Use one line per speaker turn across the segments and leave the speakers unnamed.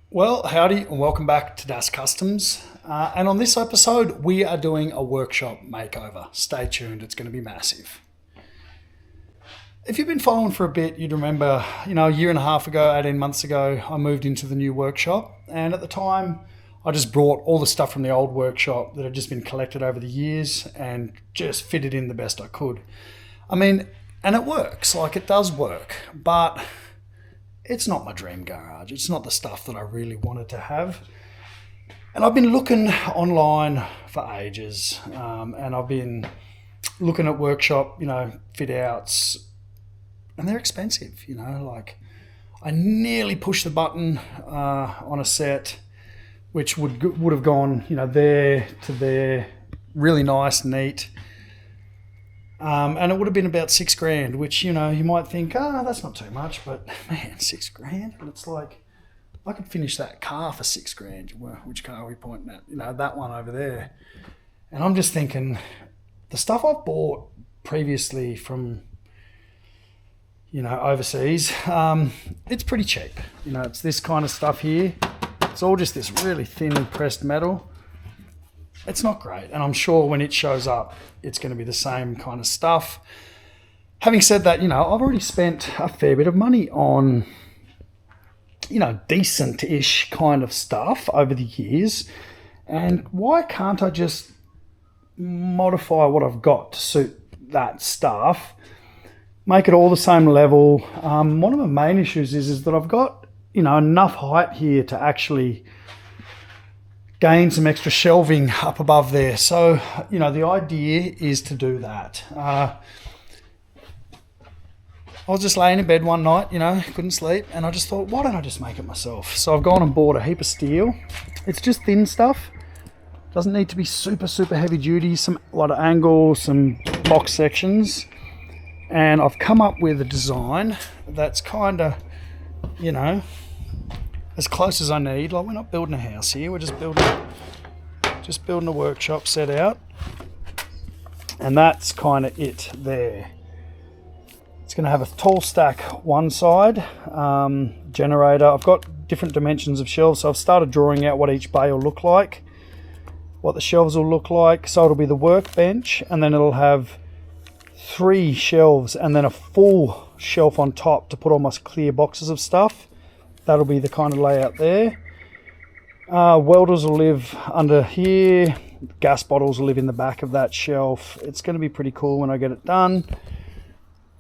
Well, howdy and welcome back to Das Customs. And on this episode, we are doing a workshop makeover. Stay tuned, it's going to be massive. If you've been following for a bit, you'd remember, a year and a half ago, 18 months ago, I moved into the new workshop. And at the time, I just brought all the stuff from the old workshop that had just been collected over the years and just fitted in the best I could. And it works, it does work, but it's not my dream garage. It's not the stuff that I really wanted to have. And I've been looking online for ages, and I've been looking at workshop, fit outs, and they're expensive, I nearly pushed the button on a set, which would have gone, there to there, really nice, neat. And it would have been about $6,000, which, you might think, that's not too much, but man, $6,000. And it's like, I could finish that car for $6,000. Well, which car are we pointing at? That one over there. And I'm just thinking, the stuff I've bought previously from, overseas, it's pretty cheap. It's this kind of stuff here. It's all just this really thin pressed metal. It's not great, and I'm sure when it shows up, it's going to be the same kind of stuff. Having said that, I've already spent a fair bit of money on, decent-ish kind of stuff over the years, and why can't I just modify what I've got to suit that stuff, make it all the same level? One of my main issues is that I've got, enough height here to actually gain some extra shelving up above there. So, the idea is to do that. I was just laying in bed one night, couldn't sleep, and I just thought, why don't I just make it myself? So I've gone and bought a heap of steel. It's just thin stuff. Doesn't need to be super, super heavy duty. A lot of angles, some box sections. And I've come up with a design that's kind of, as close as I need. We're not building a house here, we're just building a workshop set out. And that's kind of it there. It's going to have a tall stack one side, generator. I've got different dimensions of shelves, so I've started drawing out what each bay will look like, what the shelves will look like. So it'll be the workbench, and then it'll have 3 shelves and then a full shelf on top to put all my clear boxes of stuff. That'll be the kind of layout there. Welders will live under here. Gas bottles will live in the back of that shelf. It's going to be pretty cool when I get it done.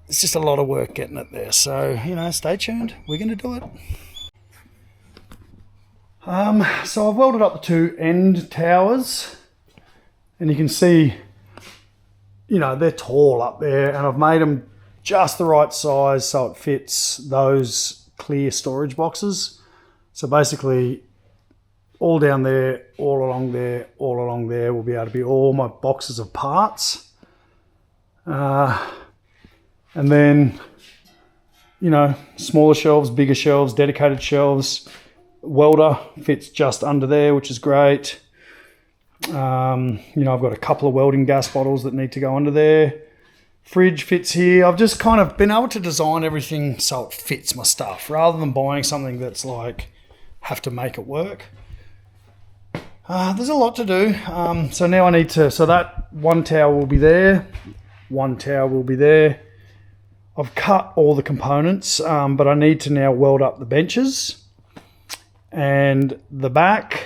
It's just a lot of work getting it there. So, stay tuned. We're going to do it. So I've welded up the 2 end towers. And you can see, they're tall up there. And I've made them just the right size so it fits those clear storage boxes. So basically all down there, all along there, all along there will be able to be all my boxes of parts. And then, smaller shelves, bigger shelves, dedicated shelves. Welder fits just under there, which is great. I've got a couple of welding gas bottles that need to go under there. Fridge fits here. I've just kind of been able to design everything so it fits my stuff rather than buying something that's have to make it work. There's a lot to do. So now so that one tower will be there. One tower will be there. I've cut all the components, but I need to now weld up the benches and the back,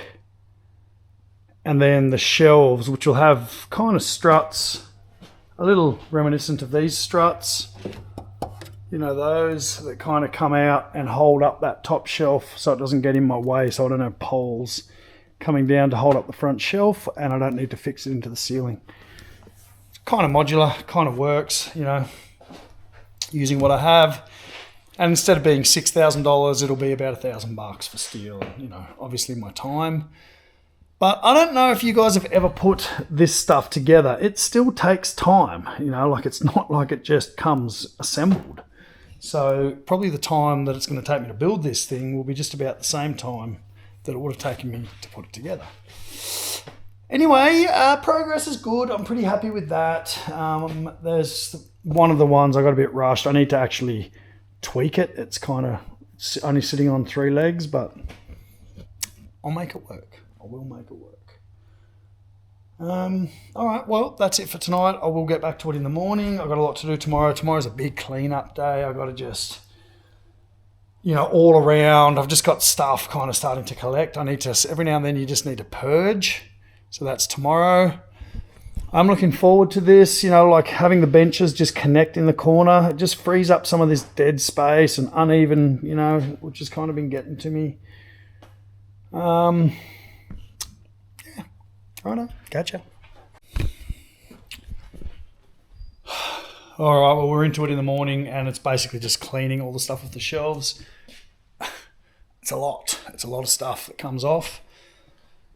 and then the shelves, which will have kind of struts, a little reminiscent of these struts, those that kind of come out and hold up that top shelf so it doesn't get in my way, so I don't have poles coming down to hold up the front shelf and I don't need to fix it into the ceiling. It's kind of modular, kind of works, using what I have. And instead of being $6,000, it'll be about $1,000 for steel, obviously my time. But I don't know if you guys have ever put this stuff together. It still takes time, it's not like it just comes assembled. So probably the time that it's going to take me to build this thing will be just about the same time that it would have taken me to put it together. Anyway, progress is good. I'm pretty happy with that. There's one of the ones I got a bit rushed. I need to actually tweak it. It's only sitting on 3 legs, but I'll make it work. I will make it work. All right, well, that's it for tonight. I will get back to it in the morning. I've got a lot to do tomorrow. Tomorrow's a big cleanup day. I've got to just, all around. I've just got stuff kind of starting to collect. I need to, every now and then you just need to purge. So that's tomorrow. I'm looking forward to this, like having the benches just connect in the corner. It just frees up some of this dead space and uneven, which has kind of been getting to me. Yeah. Righto, gotcha. All right, well, we're into it in the morning and it's basically just cleaning all the stuff off the shelves. It's a lot. It's a lot of stuff that comes off.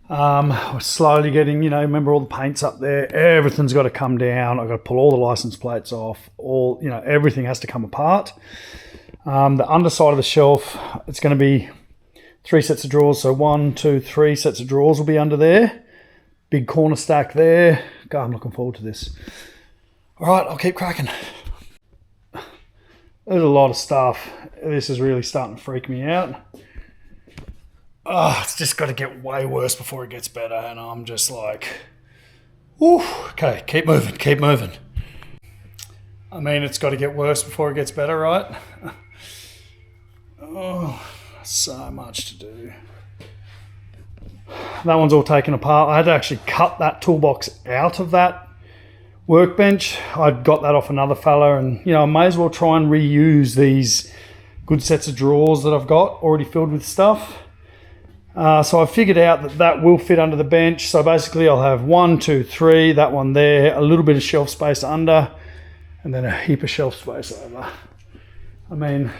We're slowly getting, remember all the paint's up there. Everything's got to come down. I've got to pull all the license plates off. Everything has to come apart. The underside of the shelf, it's going to be 3 sets of drawers. So 1, 2, 3 sets of drawers will be under there. Big corner stack there. God, I'm looking forward to this. All right, I'll keep cracking. There's a lot of stuff. This is really starting to freak me out. Oh, it's just got to get way worse before it gets better. And I'm just like, whew, okay, keep moving, keep moving. I mean, it's got to get worse before it gets better, right? Oh, so much to do. That one's all taken apart. I had to actually cut that toolbox out of that workbench. I got that off another fella and, I may as well try and reuse these good sets of drawers that I've got already filled with stuff. So I figured out that will fit under the bench. So basically I'll have 1, 2, 3, that one there, a little bit of shelf space under, and then a heap of shelf space over. I mean,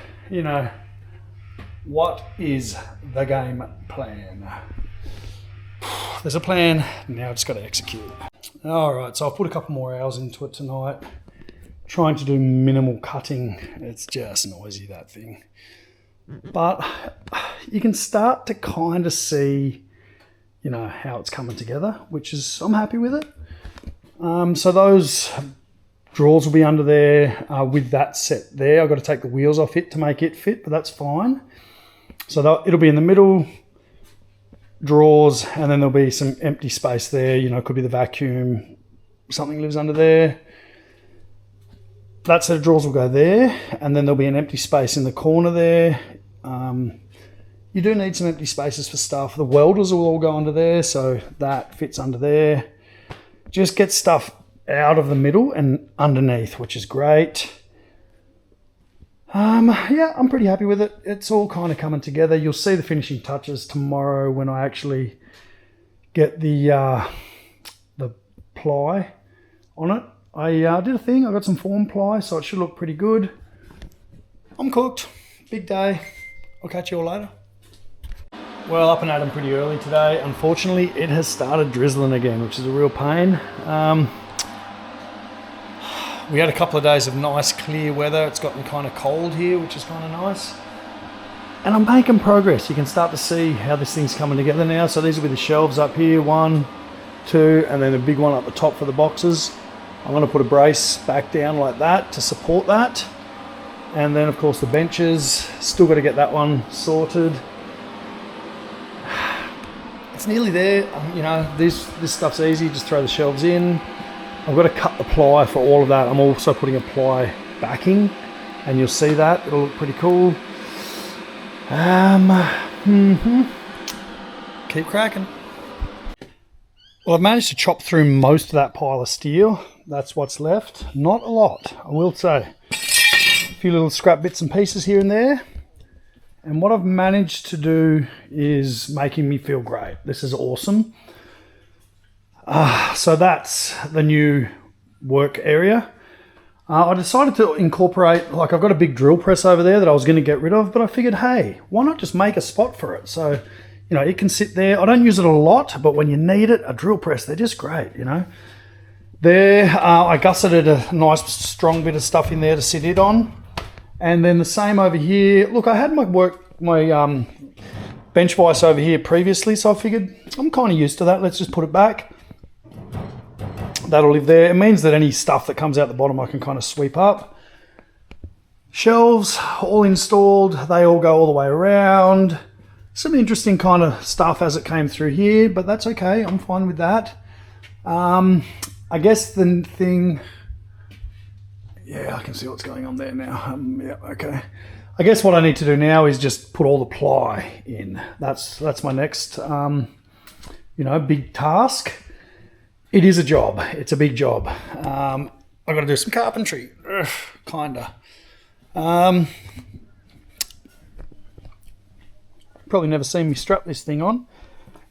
what is the game plan? There's a plan, now I've just got to execute. All right, so I'll put a couple more hours into it tonight. Trying to do minimal cutting. It's just noisy, that thing. But you can start to kind of see, how it's coming together, which is, I'm happy with it. So those drawers will be under there with that set there. I've got to take the wheels off it to make it fit, but that's fine. So it'll be in the middle, drawers, and then there'll be some empty space there. It could be the vacuum, something lives under there. That set of drawers will go there, and then there'll be an empty space in the corner there. You do need some empty spaces for stuff. The welders will all go under there, so that fits under there. Just get stuff out of the middle and underneath, which is great. Yeah, I'm pretty happy with it. It's all kind of coming together. You'll see the finishing touches tomorrow when I actually get the ply on it. I did a thing. I got some form ply, so it should look pretty good. I'm cooked. Big day. I'll catch you all later. Well, up and at 'em pretty early today. Unfortunately, it has started drizzling again, which is a real pain. We had a couple of days of nice clear weather. It's gotten kind of cold here, which is kind of nice. And I'm making progress. You can start to see how this thing's coming together now. So these will be the shelves up here, 1, 2, and then a big one up the top for the boxes. I'm going to put a brace back down like that to support that. And then of course the benches, still got to get that one sorted. It's nearly there. This stuff's easy. Just throw the shelves in. I've got to cut the ply for all of that. I'm also putting a ply backing, and you'll see that. It'll look pretty cool. Keep cracking. Well, I've managed to chop through most of that pile of steel. That's what's left. Not a lot, I will say. A few little scrap bits and pieces here and there. And what I've managed to do is making me feel great. This is awesome. So that's the new work area. I decided to incorporate, I've got a big drill press over there that I was going to get rid of, but I figured, hey, why not just make a spot for it? So, it can sit there. I don't use it a lot, but when you need it, a drill press, they're just great, There, I gusseted a nice strong bit of stuff in there to sit it on. And then the same over here. Look, I had my bench vise over here previously, so I figured I'm kind of used to that. Let's just put it back. That'll live there. It means that any stuff that comes out the bottom I can kind of sweep up. Shelves all installed. They all go all the way around. Some interesting kind of stuff as it came through here, but that's okay. I'm fine with that. I guess the thing, yeah, I can see what's going on there now. Yeah, okay. I guess what I need to do now is just put all the ply in. That's my next, big task. It is a job. It's a big job. I've got to do some carpentry, kinda. Probably never seen me strap this thing on.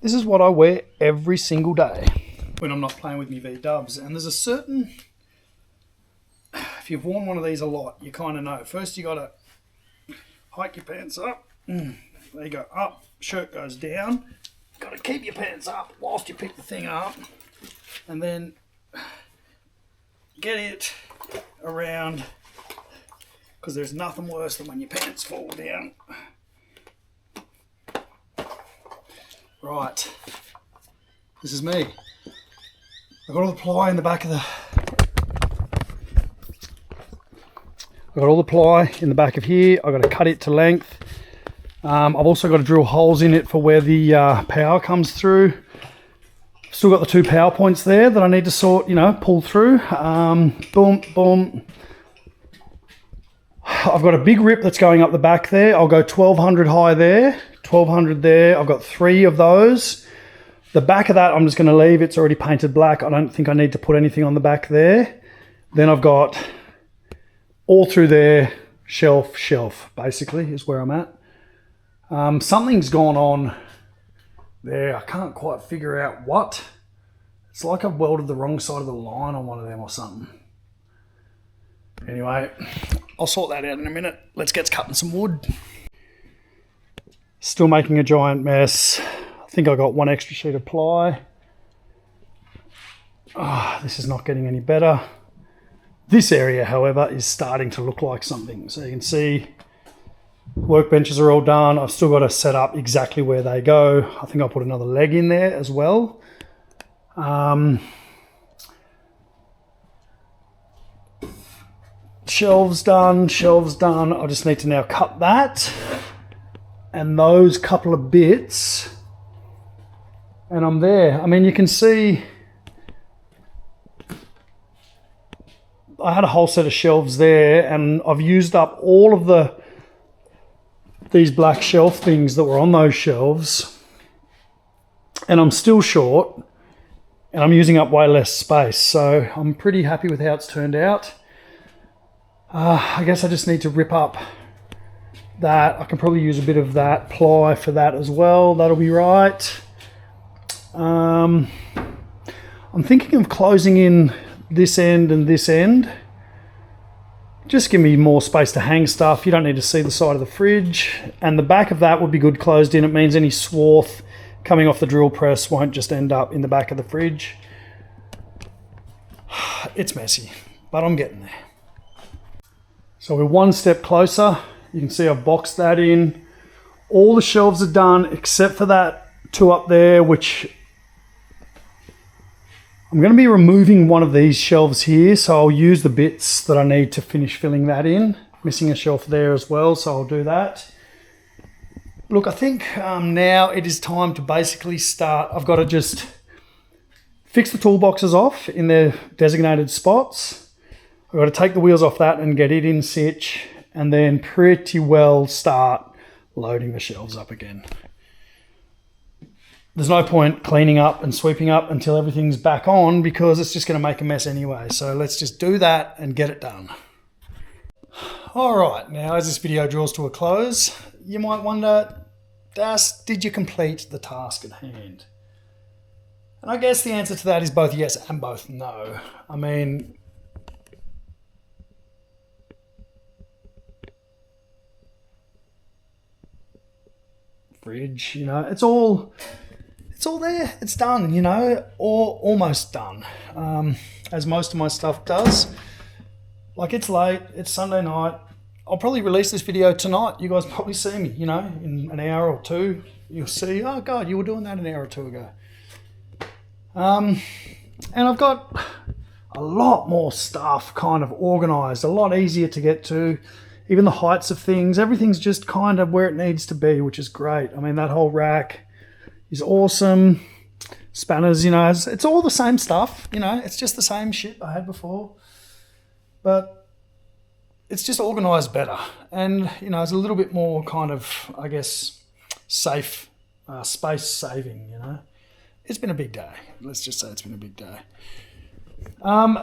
This is what I wear every single day when I'm not playing with me V-dubs. And there's a certain, if you've worn one of these a lot, you kind of know. First you got to hike your pants up. There you go, up. Shirt goes down. Got to keep your pants up whilst you pick the thing up. And then get it around, because there's nothing worse than when your pants fall down. Right, this is me. I've got all the ply in the back of the... I've got all the ply in the back of here. I've got to cut it to length. I've also got to drill holes in it for where the power comes through. Still got the 2 power points there that I need to sort, pull through. Boom, boom. I've got a big rip that's going up the back there. I'll go 1200 high there, 1200 there. I've got 3 of those. The back of that I'm just going to leave. It's already painted black. I don't think I need to put anything on the back there. Then I've got all through there, shelf, basically, is where I'm at. Something's gone on there. I can't quite figure out what. It's like I've welded the wrong side of the line on one of them or something. Anyway, I'll sort that out in a minute. Let's get cutting some wood. Still making a giant mess. I think I got 1 extra sheet of ply. This is not getting any better. This area, however, is starting to look like something. So you can see workbenches are all done. I've still got to set up exactly where they go. I think I'll put another leg in there as well. Shelves done. I just need to now cut that and those couple of bits, and I'm there. I mean, you can see I had a whole set of shelves there, and I've used up all of these black shelf things that were on those shelves, and I'm still short, and I'm using up way less space. So I'm pretty happy with how it's turned out. I guess I just need to rip up that. I can probably use a bit of that ply for that as well. That'll be right. I'm thinking of closing in this end and this end. Just give me more space to hang stuff. You don't need to see the side of the fridge. And the back of that would be good closed in. It means any swarth coming off the drill press won't just end up in the back of the fridge. It's messy, but I'm getting there. So we're 1 step closer. You can see I've boxed that in. All the shelves are done except for that 2 up there, which I'm going to be removing one of these shelves here. So I'll use the bits that I need to finish filling that in. Missing a shelf there as well, so I'll do that. Look, I think now it is time to basically start. I've got to just fix the toolboxes off in their designated spots. I've got to take the wheels off that and get it in sitch, and then pretty well start loading the shelves up again. There's no point cleaning up and sweeping up until everything's back on, because it's just going to make a mess anyway. So let's just do that and get it done. All right, now as this video draws to a close, you might wonder, Das, did you complete the task at hand? And I guess the answer to that is both yes and both no. I mean, fridge, it's all there. It's done, or almost done, as most of my stuff does. Like, it's late, it's Sunday night. I'll probably release this video tonight. You guys probably see me, in an hour or 2. You'll see, oh God, you were doing that an hour or 2 ago. And I've got a lot more stuff kind of organized, a lot easier to get to. even the heights of things, everything's just kind of where it needs to be, which is great. I mean, that whole rack is awesome. Spanners, you know, it's all the same stuff, you know, it's just the same shit I had before, but it's just organized better. And, you know, it's a little bit more kind of, I guess, safe, space saving, you know. It's been a big day. Let's just say it's been a big day.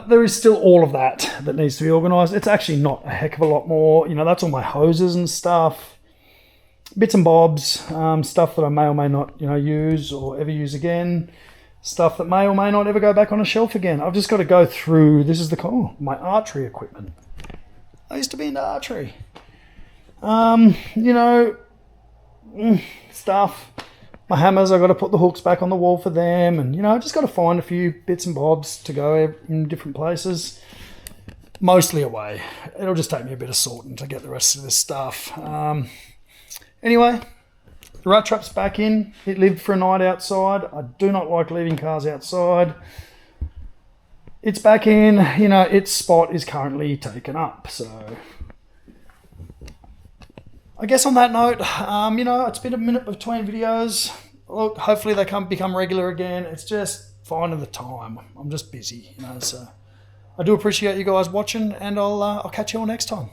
There is still all of that needs to be organized. It's actually not a heck of a lot more. You know, that's all my hoses and stuff, bits and bobs, stuff that I may or may not, you know, use or ever use again, stuff that may or may not ever go back on a shelf again. I've just got to go through. This is my archery equipment. I used to be into archery. You know, stuff. My hammers, I've got to put the hooks back on the wall for them, and, you know, I've just got to find a few bits and bobs to go in different places. Mostly away. It'll just take me a bit of sorting to get the rest of this stuff. Anyway, the rat trap's back in. It lived for a night outside. I do not like leaving cars outside. It's back in. You know, its spot is currently taken up, so I guess on that note, you know, it's been a minute between videos. Look, hopefully they can become regular again. It's just finding the time. I'm just busy, you know, so I do appreciate you guys watching, and I'll catch you all next time.